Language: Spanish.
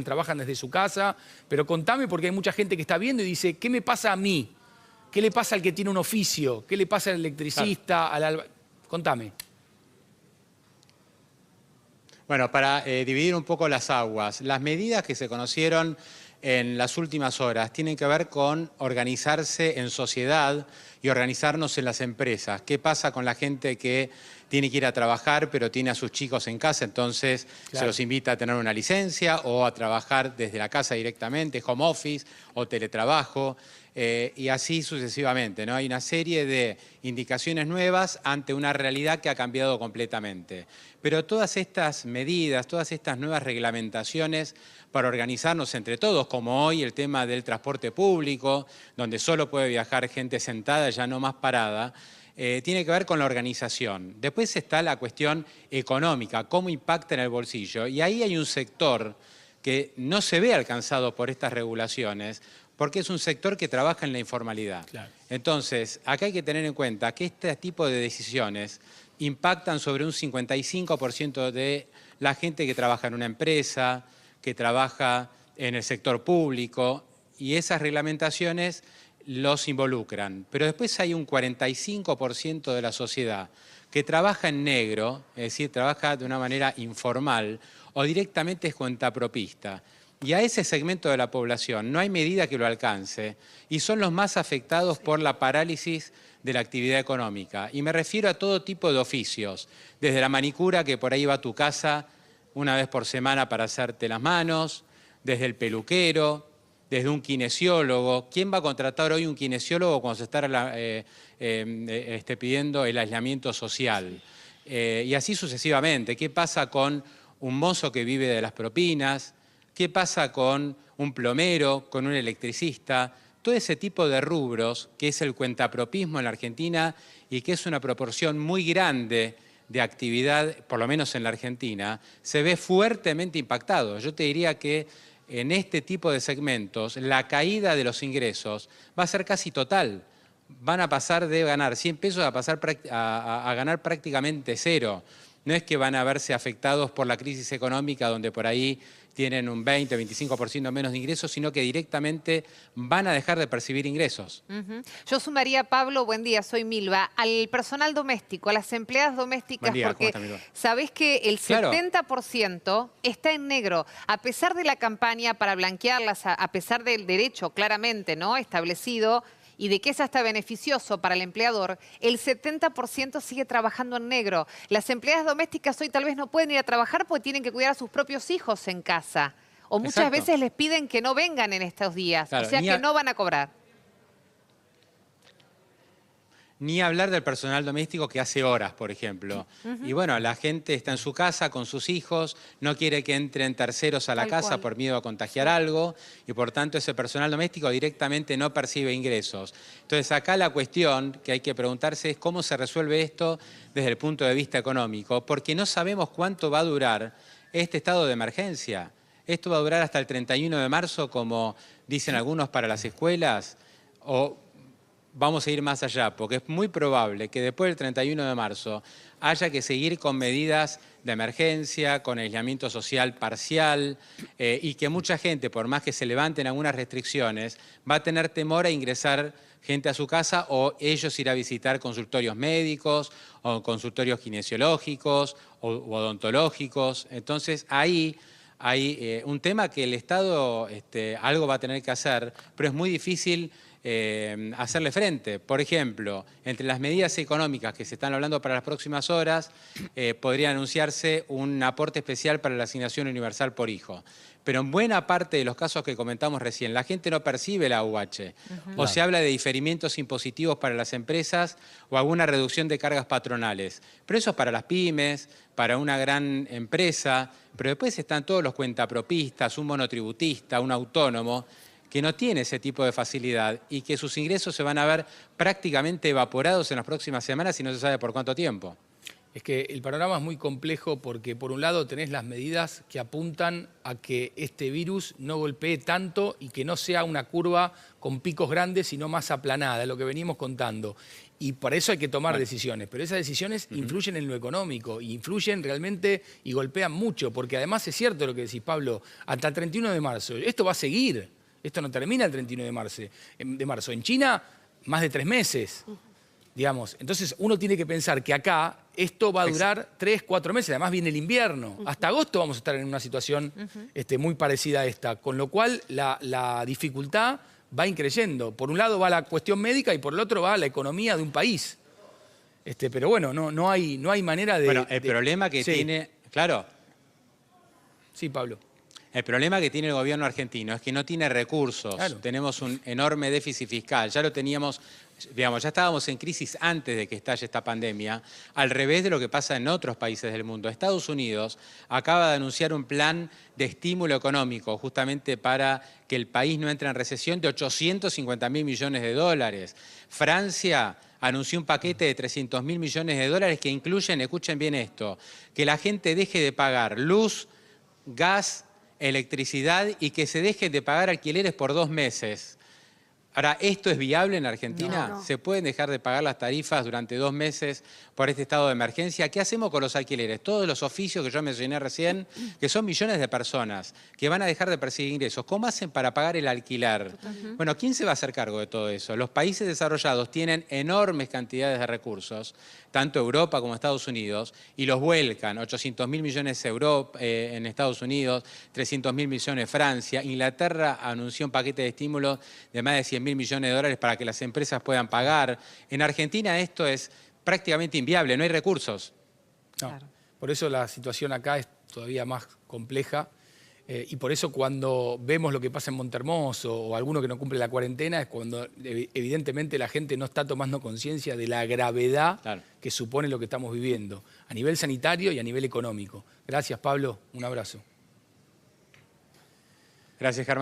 trabajan desde su casa, pero contame porque hay mucha gente que está viendo y dice, ¿qué me pasa a mí? ¿Qué le pasa al que tiene un oficio? ¿Qué le pasa al electricista? Contame. Bueno, para dividir un poco las aguas, las medidas que se conocieron en las últimas horas tienen que ver con organizarse en sociedad y organizarnos en las empresas. ¿Qué pasa con la gente que tiene que ir a trabajar pero tiene a sus chicos en casa? Entonces se los invita a tener una licencia o a trabajar desde la casa directamente, home office o teletrabajo. Y así sucesivamente, ¿no? Hay una serie de indicaciones nuevas ante una realidad que ha cambiado completamente. Pero todas estas medidas, todas estas nuevas reglamentaciones para organizarnos entre todos, como hoy el tema del transporte público, donde solo puede viajar gente sentada, ya no más parada, tiene que ver con la organización. Después está la cuestión económica, cómo impacta en el bolsillo. Y ahí hay un sector que no se ve alcanzado por estas regulaciones, porque es un sector que trabaja en la informalidad. Claro. Entonces, acá hay que tener en cuenta que este tipo de decisiones impactan sobre un 55% de la gente que trabaja en una empresa, que trabaja en el sector público, y esas reglamentaciones los involucran. Pero después hay un 45% de la sociedad que trabaja en negro, es decir, trabaja de una manera informal o directamente es cuentapropista. Y a ese segmento de la población no hay medida que lo alcance y son los más afectados por la parálisis de la actividad económica. Y me refiero a todo tipo de oficios, desde la manicura, que por ahí va a tu casa una vez por semana para hacerte las manos, desde el peluquero, desde un kinesiólogo. ¿Quién va a contratar hoy un kinesiólogo cuando se está pidiendo el aislamiento social? Y así sucesivamente. ¿Qué pasa con un mozo que vive de las propinas? ¿Qué pasa con un plomero, con un electricista? Todo ese tipo de rubros, que es el cuentapropismo en la Argentina y que es una proporción muy grande de actividad, por lo menos en la Argentina, se ve fuertemente impactado. Yo te diría que en este tipo de segmentos la caída de los ingresos va a ser casi total. Van a pasar de ganar 100 pesos a ganar prácticamente cero. No es que van a verse afectados por la crisis económica, donde por ahí tienen un 20, 25% menos de ingresos, sino que directamente van a dejar de percibir ingresos. Yo sumaría, Pablo, buen día, soy Milva, al personal doméstico, a las empleadas domésticas, Buen día, porque ¿cómo está, Milva? sabés que el 70% está en negro, a pesar de la campaña para blanquearlas, a pesar del derecho claramente, ¿no?, establecido, y de que es hasta beneficioso para el empleador, el 70% sigue trabajando en negro. Las empleadas domésticas hoy tal vez no pueden ir a trabajar porque tienen que cuidar a sus propios hijos en casa. O muchas veces les piden que no vengan en estos días, o sea que no van a cobrar. Ni hablar del personal doméstico que hace horas, por ejemplo. Y bueno, la gente está en su casa con sus hijos, no quiere que entren terceros a la casa por miedo a contagiar algo, y por tanto ese personal doméstico directamente no percibe ingresos. Entonces acá la cuestión que hay que preguntarse es cómo se resuelve esto desde el punto de vista económico, porque no sabemos cuánto va a durar este estado de emergencia. Esto va a durar hasta el 31 de marzo, como dicen algunos, para las escuelas, o vamos a ir más allá, porque es muy probable que después del 31 de marzo haya que seguir con medidas de emergencia, con aislamiento social parcial, y que mucha gente, por más que se levanten algunas restricciones, va a tener temor a ingresar gente a su casa o ellos ir a visitar consultorios médicos o consultorios kinesiológicos o odontológicos. Entonces ahí hay un tema que el Estado algo va a tener que hacer, pero es muy difícil hacerle frente. Por ejemplo, entre las medidas económicas que se están hablando para las próximas horas, podría anunciarse un aporte especial para la asignación universal por hijo. Pero en buena parte de los casos que comentamos recién, la gente no percibe la AUH. O se habla de diferimientos impositivos para las empresas o alguna reducción de cargas patronales. Pero eso es para las pymes, para una gran empresa, pero después están todos los cuentapropistas, un monotributista, un autónomo, que no tiene ese tipo de facilidad y que sus ingresos se van a ver prácticamente evaporados en las próximas semanas y no se sabe por cuánto tiempo. Es que el panorama es muy complejo porque por un lado tenés las medidas que apuntan a que este virus no golpee tanto y que no sea una curva con picos grandes, sino más aplanada, lo que venimos contando. Y para eso hay que tomar decisiones, pero esas decisiones influyen en lo económico, y influyen realmente y golpean mucho, porque además es cierto lo que decís, Pablo, hasta el 31 de marzo, esto va a seguir, esto no termina el 31 de marzo. En China, más de 3 meses. Digamos, entonces uno tiene que pensar que acá esto va a durar 3, 4 meses, además viene el invierno. Hasta agosto vamos a estar en una situación muy parecida a esta, con lo cual la dificultad va increyendo. Por un lado va la cuestión médica y por el otro va la economía de un país. Pero bueno, no hay manera de... Bueno, el problema que tiene... Claro. Sí, Pablo. El problema que tiene el gobierno argentino es que no tiene recursos. Claro. Tenemos un enorme déficit fiscal. Ya lo teníamos, digamos, ya estábamos en crisis antes de que estalle esta pandemia, al revés de lo que pasa en otros países del mundo. Estados Unidos acaba de anunciar un plan de estímulo económico justamente para que el país no entre en recesión de 850.000 millones de dólares. Francia anunció un paquete de 300.000 millones de dólares que incluyen, escuchen bien esto, que la gente deje de pagar luz, gas, electricidad y que se dejen de pagar alquileres por 2 meses. Ahora, ¿esto es viable en Argentina? No. ¿Se pueden dejar de pagar las tarifas durante 2 meses por este estado de emergencia? ¿Qué hacemos con los alquileres? Todos los oficios que yo mencioné recién, que son millones de personas que van a dejar de percibir ingresos. ¿Cómo hacen para pagar el alquiler? Bueno, ¿quién se va a hacer cargo de todo eso? Los países desarrollados tienen enormes cantidades de recursos, tanto Europa como Estados Unidos, y los vuelcan. 800.000 millones en Estados Unidos, 300.000 millones Francia. Inglaterra anunció un paquete de estímulos de más de 100.000 millones de dólares para que las empresas puedan pagar. En Argentina esto es prácticamente inviable, no hay recursos. No. Claro. Por eso la situación acá es todavía más compleja y por eso cuando vemos lo que pasa en Montermoso o alguno que no cumple la cuarentena es cuando evidentemente la gente no está tomando conciencia de la gravedad que supone lo que estamos viviendo a nivel sanitario y a nivel económico. Gracias, Pablo. Un abrazo. Gracias, Germán.